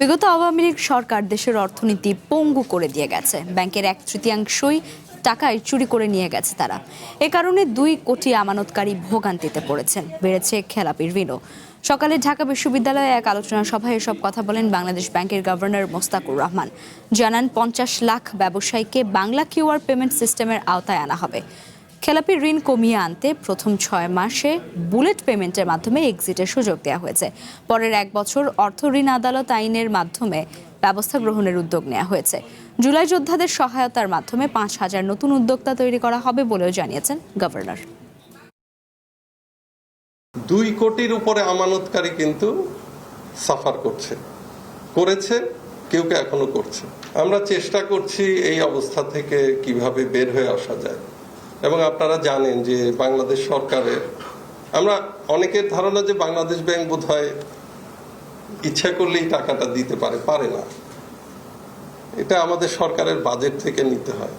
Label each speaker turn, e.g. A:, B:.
A: বিগত আওয়ামী লীগ সরকার দেশের অর্থনীতি পঙ্গু করে দিয়ে গেছে। ব্যাংকের 1/3 টাকায় চুরি করে নিয়ে গেছে তারা। এ কারণে 2 কোটি আমানতকারী ভোগান্তিতে পড়েছেন। বেড়েছে খেলাপির ঋণও। সকালে ঢাকা বিশ্ববিদ্যালয়ে এক আলোচনা সভায় এসব কথা বলেন বাংলাদেশ ব্যাংকের গভর্নর মোস্তাকুর রহমান। জানান 50 লাখ ব্যবসায়ীকে বাংলা কিউআর পেমেন্ট সিস্টেমের আওতায় আনা হবে। খেলাপির ঋণ কমিয়ে আনতে প্রথম 6 মাসে বুলেট পেমেন্টের মাধ্যমে এক্সিটের সুযোগ দেওয়া হয়েছে। পরের 1 বছর অর্থ ঋণ আদালত আইনের মাধ্যমে ব্যবস্থা গ্রহণের উদ্যোগ নেওয়া হয়েছে। জুলাই যোদ্ধাদের সহায়তার মাধ্যমে 5,000 নতুন উদ্যোক্তা তৈরি করা হবে বলেও জানিয়েছেন গভর্নর।
B: 2 কোটির উপরে আমানতকারী কিন্তু সাফার করেছে, কেউ এখনো করছে। আমরা চেষ্টা করছি এই অবস্থা থেকে কিভাবে বের হয়ে আসা যায়। এবং আপনারা জানেন যে বাংলাদেশ সরকারের আমরা অনেকের ধারণা যে বাংলাদেশ ব্যাংক বোধহয় ইচ্ছা করলেই টাকাটা দিতে পারে না। এটা আমাদের সরকারের বাজেট থেকে নিতে হয়।